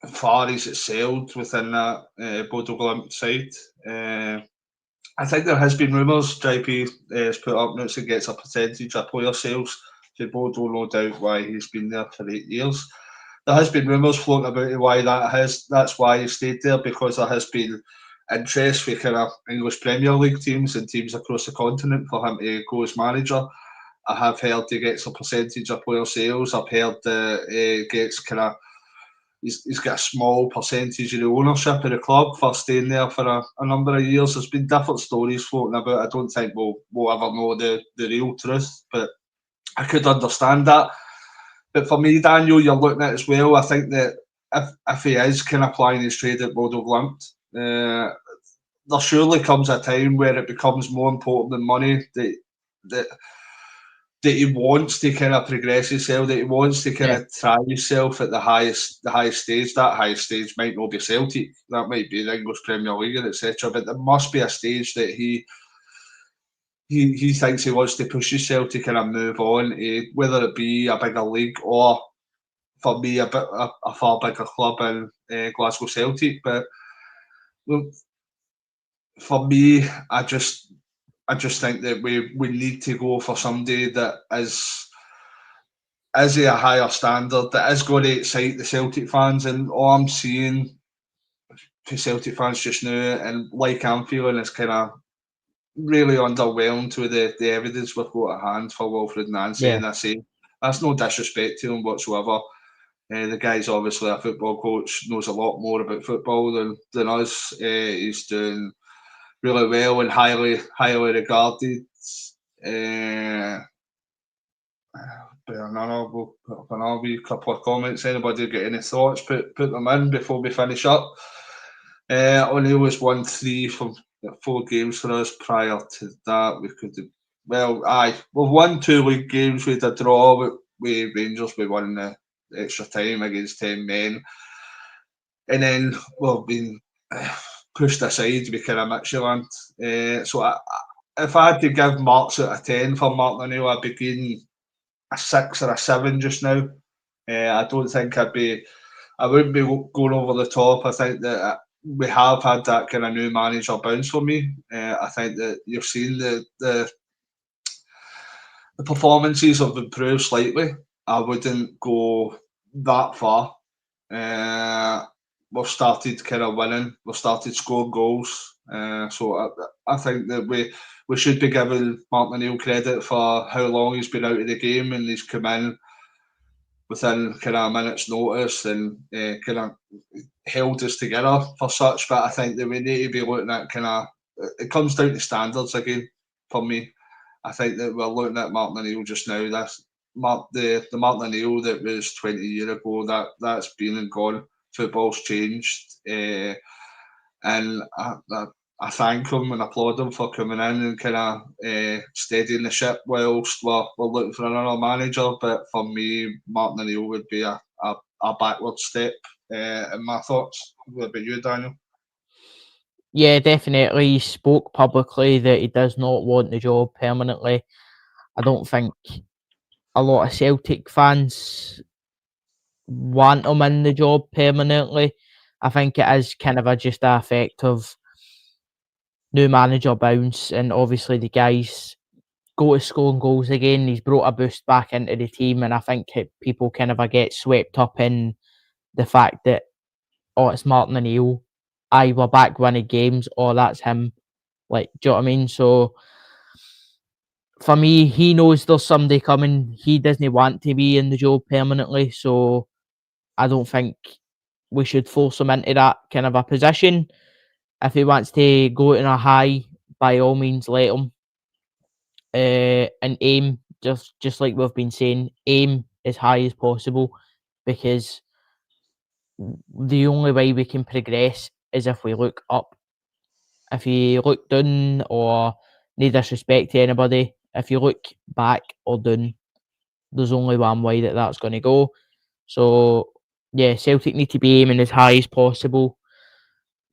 far he's excelled within that Bodo Glimt side. I think there has been rumours, JP has put up, Knutson gets a percentage of player sales to Bodo, no doubt why he's been there for 8 years. There has been rumours floating about why that's why he stayed there, because there has been interest for kind of English Premier League teams and teams across the continent for him to go as manager. I have heard he gets a percentage of player sales. I've heard that he gets kind of he's got a small percentage of the ownership of the club for staying there for a number of years. There's been different stories floating about. I don't think we'll ever know the real truth, but I could understand that. But for me, Daniel, you're looking at it as well. I think that if he is kind of plying his trade at Bodo Glimt, there surely comes a time where it becomes more important than money that he wants to kind of progress himself, that he wants to kind of try himself at the highest stage. That highest stage might not be Celtic, that might be the English Premier League, etc. But there must be a stage that he thinks he wants to push himself to kind of move on, whether it be a bigger league or, for me, a far bigger club in Glasgow Celtic. But for me, I just think that we need to go for somebody that is a higher standard, that is going to excite the Celtic fans. And all I'm seeing for Celtic fans just now, and like I'm feeling, is kind of really underwhelmed with the evidence we've got at hand for Wilfried Nancy. Yeah. And I say that's no disrespect to him whatsoever. The guy's obviously a football coach, knows a lot more about football than us. He's doing really well and highly regarded. But we'll put up another wee couple of comments. Anybody get any thoughts? Put them in before we finish up. O'Neill was 1-3 from 4 games for us. Prior to that, we could have, we've won 2 league games. We had a draw with Rangers. We won the extra time against 10 men, and then we've been pushed aside with kind of Midtjylland. So if I had to give marks out of 10 for Martin O'Neill, I'd be giving a 6 or a 7 just now. I don't think I wouldn't be going over the top. I think that we have had that kind of new manager bounce for me. I think that you've seen the performances have improved slightly. I wouldn't go that far. We've started kind of winning. We've started scoring goals. So I think that we should be giving Martin O'Neill credit for how long he's been out of the game, and he's come in within kind of a minute's notice and kind of held us together for such. But I think that we need to be looking at kind of it comes down to standards again for me. I think that we're looking at Martin O'Neill just now. That's the Martin O'Neill that was 20 years ago. That's been and gone. Football's changed, and I thank him and applaud him for coming in and kind of steadying the ship whilst we're looking for another manager. But for me, Martin O'Neill would be a backward step in my thoughts. What about you, Daniel? Yeah, definitely. He spoke publicly that he does not want the job permanently. I don't think a lot of Celtic fans want him in the job permanently. I think it is kind of just an effect of new manager bounce, and obviously the guys go to scoring goals again. He's brought a boost back into the team, and I think people kind of get swept up in the fact that, oh, it's Martin O'Neill, aye, we're back winning games, oh, that's him. Like, do you know what I mean? So for me, he knows there's somebody coming. He doesn't want to be in the job permanently, so I don't think we should force him into that kind of a position. If he wants to go in a high, by all means, let him. And aim, just like we've been saying, aim as high as possible, because the only way we can progress is if we look up. If you look down, or no disrespect to anybody, if you look back or down, there's only one way that's going to go. So yeah, Celtic need to be aiming as high as possible.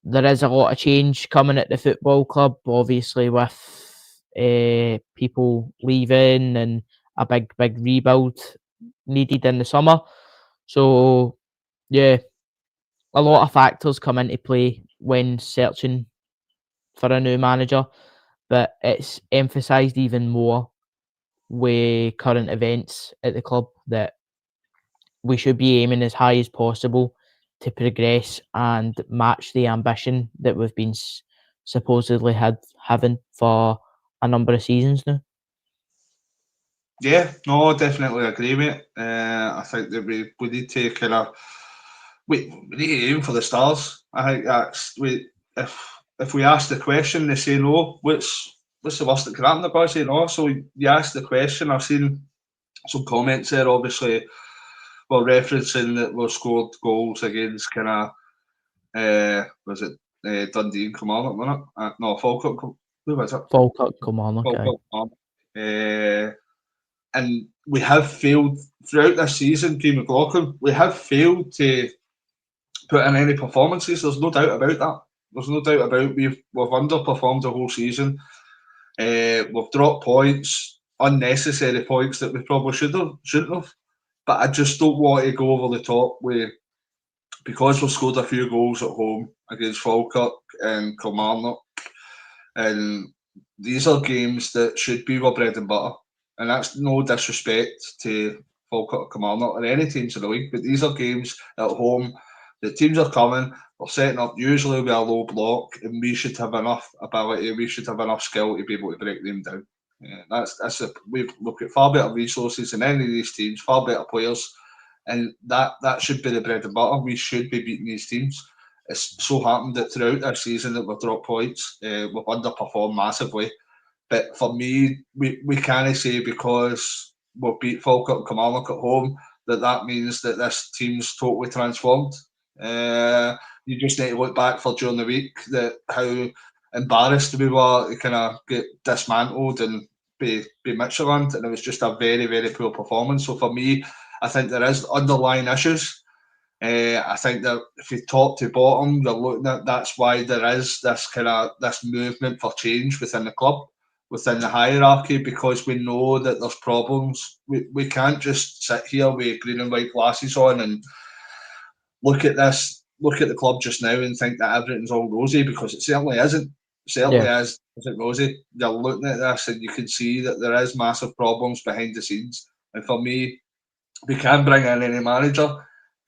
There is a lot of change coming at the football club, obviously, with people leaving and a big rebuild needed in the summer. So yeah, a lot of factors come into play when searching for a new manager, but it's emphasised even more with current events at the club that we should be aiming as high as possible to progress and match the ambition that we've been supposedly having for a number of seasons now. Yeah, no, I definitely agree with it. I think that we need to kind of we need to aim for the stars. I think that's if we ask the question, they say no. What's the worst that can happen? They're going to say no. So you ask the question. I've seen some comments there. Obviously, we're referencing that we've scored goals against kind of was it Dundee and Kilmarnock, wasn't it? No, Falkirk. Who was it? Falkirk, Kilmarnock. And we have failed throughout this season, P. McLaughlin. We have failed to put in any performances. There's no doubt about that. There's no doubt about we've underperformed the whole season. We've dropped points, unnecessary points that we probably shouldn't have. But I just don't want to go over the top with, because we've scored a few goals at home against Falkirk and Kilmarnock, and these are games that should be our bread and butter. And that's no disrespect to Falkirk or Kilmarnock or any teams in the league, but these are games at home. The teams are coming, they're setting up usually with a low block, and we should have enough ability, we should have enough skill to be able to break them down. Yeah, we've got far better resources than any of these teams, far better players, and that should be the bread and butter. We should be beating these teams. It's so happened that throughout our season that we've dropped points, we've underperformed massively. But for me, we can't say because we've beat Falkirk and Kilmarnock at home that means that this team's totally transformed. You just need to look back for during the week that how embarrassed we were to kind of get dismantled and be Midtjylland, and it was just a very, very poor performance. So for me, I think there is underlying issues. I think that if you top to bottom, you're looking at that's why there is this movement for change within the club, within the hierarchy, because we know that there's problems. We can't just sit here with green and white glasses on and look at the club just now and think that everything's all rosy, because it certainly isn't. Isn't rosy. You're looking at this and you can see that there is massive problems behind the scenes. And for me, we can bring in any manager.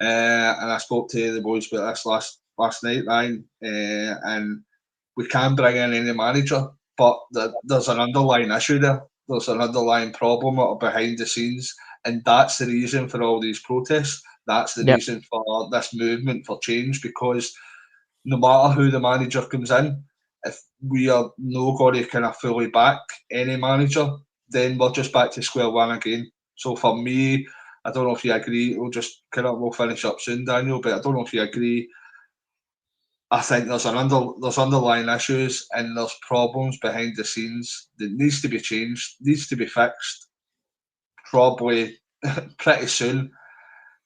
And I spoke to the boys about this last night, Ryan, and we can bring in any manager, but there's an underlying issue there. There's an underlying problem behind the scenes, and that's the reason for all these protests. That's the reason for this movement for change, because no matter who the manager comes in, if we are no going to kind of fully back any manager, then we're just back to square one again. So for me, I don't know if you agree. We'll finish up soon, Daniel. But I don't know if you agree. I think there's underlying issues and there's problems behind the scenes that needs to be changed, needs to be fixed, probably pretty soon.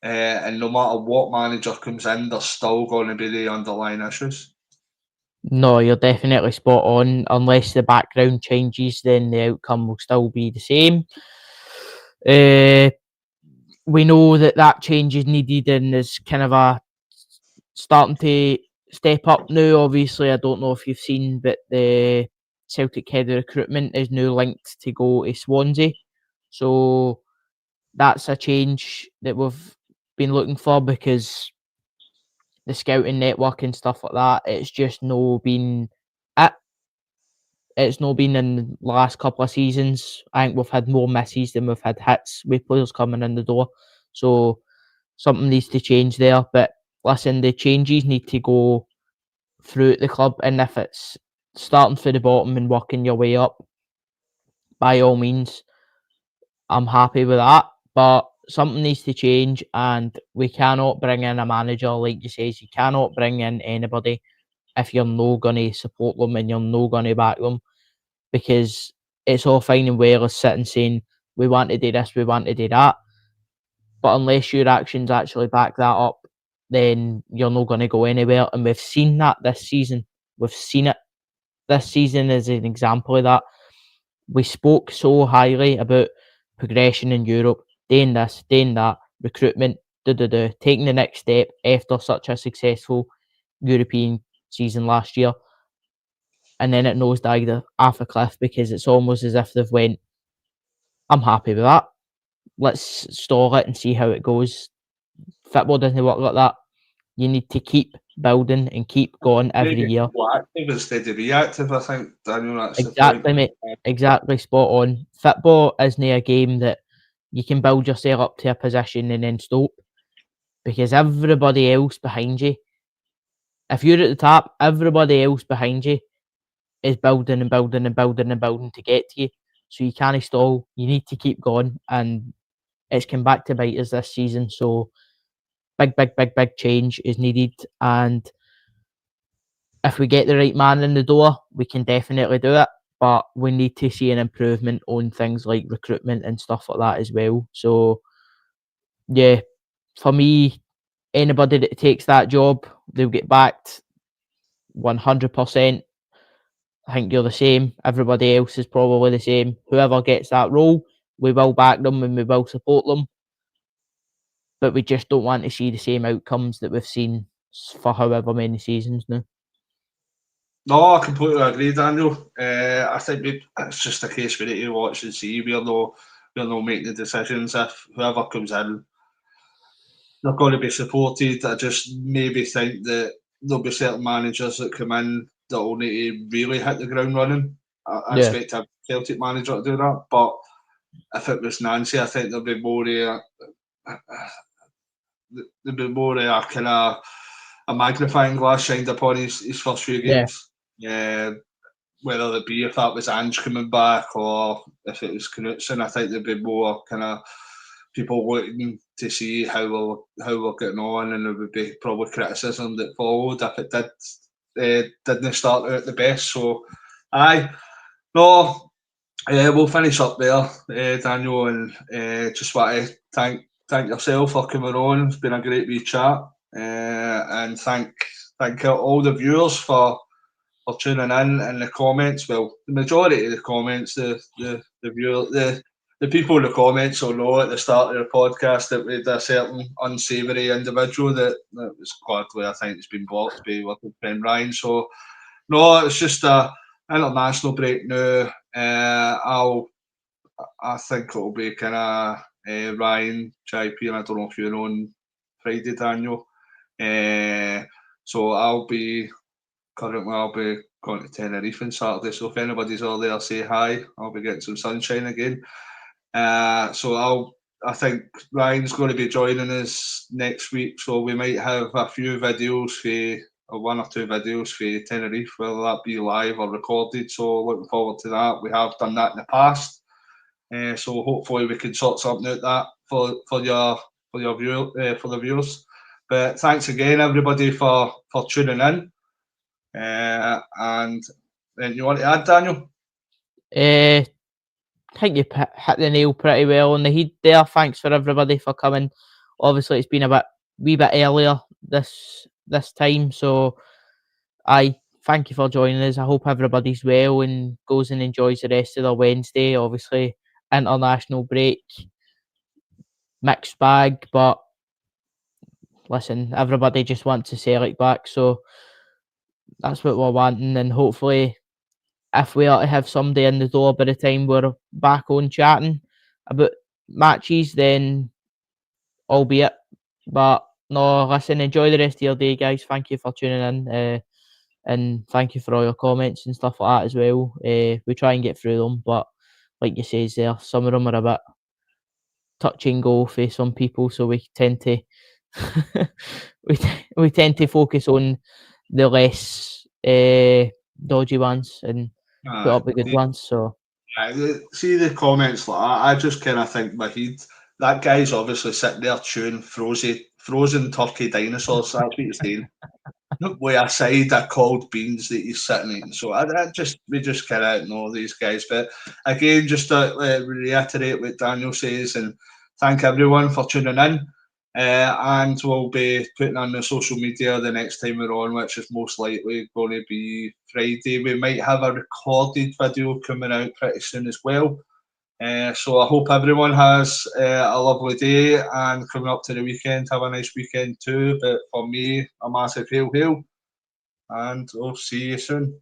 And no matter what manager comes in, there's still going to be the underlying issues. No, you're definitely spot on. Unless the background changes, then the outcome will still be the same. We know that change is needed and is kind of a starting to step up now. Obviously, I don't know if you've seen, but the Celtic head of recruitment is now linked to go to Swansea. So that's a change that we've been looking for, because the scouting network and stuff like that, it's just no been it. It's not been in the last couple of seasons. I think we've had more misses than we've had hits with players coming in the door. So something needs to change there. But listen, the changes need to go through the club, and if it's starting from the bottom and working your way up, by all means, I'm happy with that. But something needs to change, and we cannot bring in a manager, like you says, you cannot bring in anybody if you're not going to support them and you're not going to back them, because it's all fine and well as sitting saying we want to do this, we want to do that, but unless your actions actually back that up, then you're not going to go anywhere. And we've seen that this season. We've seen it. This season is an example of that. We spoke so highly about progression in Europe, doing this, doing that, recruitment, taking the next step after such a successful European season last year. And then it nosedived off a cliff, because it's almost as if they've went, I'm happy with that. Let's stall it and see how it goes. Football doesn't work like that. You need to keep building and keep going every year. Active instead of reactive, I think, Daniel, that's Exactly, the point. mate. Exactly, spot on. Football isn't a game that you can build yourself up to a position and then stop, because everybody else behind you, if you're at the top, everybody else behind you is building and building and building and building to get to you. So you can't stall. You need to keep going, and it's come back to bite us this season. So big change is needed, and if we get the right man in the door, we can definitely do it. But we need to see an improvement on things like recruitment and stuff like that as well. So yeah, for me, anybody that takes that job, they'll get backed 100%. I think you're the same. Everybody else is probably the same. Whoever gets that role, we will back them and we will support them. But we just don't want to see the same outcomes that we've seen for however many seasons now. No, I completely agree, Daniel. I think it's just a case we need to watch and see. We're no making the decisions. If whoever comes in, they're going to be supported. I just maybe think that there'll be certain managers that come in that will need to really hit the ground running. I Yeah. expect a Celtic manager to do that, but if it was Nancy, I think there'll be more a kind of a magnifying glass shined upon his first few games. Whether it be if that was Ange coming back or if it was Knutson, I think there'd be more kind of people looking to see how we're getting on, and there would be probably criticism that followed if it didn't start out the best. So, we'll finish up there, Daniel, and just want to thank yourself for coming on. It's been a great wee chat, and thank all the viewers for tuning in the comments. Well, the majority of the comments, the people in the comments will know at the start of the podcast that we had a certain unsavoury individual that was quietly, I think, has been blocked by working friend Ryan. So, no, it's just a international break now. I think it'll be kind of Ryan, JP, and I don't know if you're on Friday, Daniel. So I'll be going to Tenerife on Saturday. So if anybody's all there, say hi. I'll be getting some sunshine again. So I think Ryan's going to be joining us next week. So we might have a few videos for one or two videos for Tenerife, whether that be live or recorded. So looking forward to that. We have done that in the past, so hopefully we can sort something out that for the viewers. But thanks again, everybody, for tuning in. And you want to add, Daniel? I think you hit the nail pretty well on the head there. Thanks for everybody for coming. Obviously, it's been a wee bit earlier this time, so thank you for joining us. I hope everybody's well and goes and enjoys the rest of their Wednesday. Obviously, international break, mixed bag, but listen, everybody just wants a Celtic back, so that's what we're wanting, and hopefully if we are to have somebody in the door by the time we're back on chatting about matches, then albeit. But no, listen, enjoy the rest of your day, guys. Thank you for tuning in, and thank you for all your comments and stuff like that as well. We try and get through them, but like you say there, some of them are a bit touch and go for some people, so we tend to we tend to focus on the less dodgy ones and put up the good ones. So see the comments like that, I just kind of think in my head, that guy's obviously sitting there chewing frozen turkey dinosaurs. That's what he's saying. With a side of cold beans that he's sitting eating. So we just kind of know these guys. But again, just to reiterate what Daniel says, and thank everyone for tuning in. And we'll be putting on the social media the next time we're on, which is most likely going to be Friday. We might have a recorded video coming out pretty soon as well. So I hope everyone has a lovely day, and coming up to the weekend, have a nice weekend too. But for me, a massive hail, and we'll see you soon.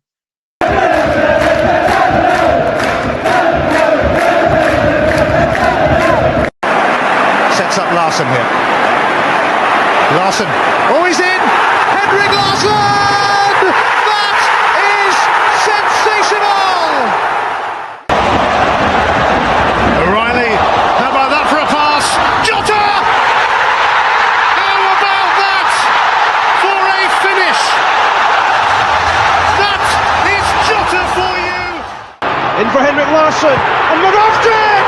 Sets up Larsson here. Larsson, oh, he's in! Henrik Larsson! That is sensational! O'Reilly, how about that for a pass? Jota! How about that for a finish? That is Jota for you! In for Henrik Larsson, and Moravcik!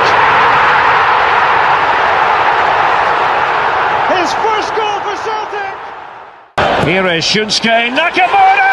His first goal for Celtic! Here is Shunsuke Nakamura!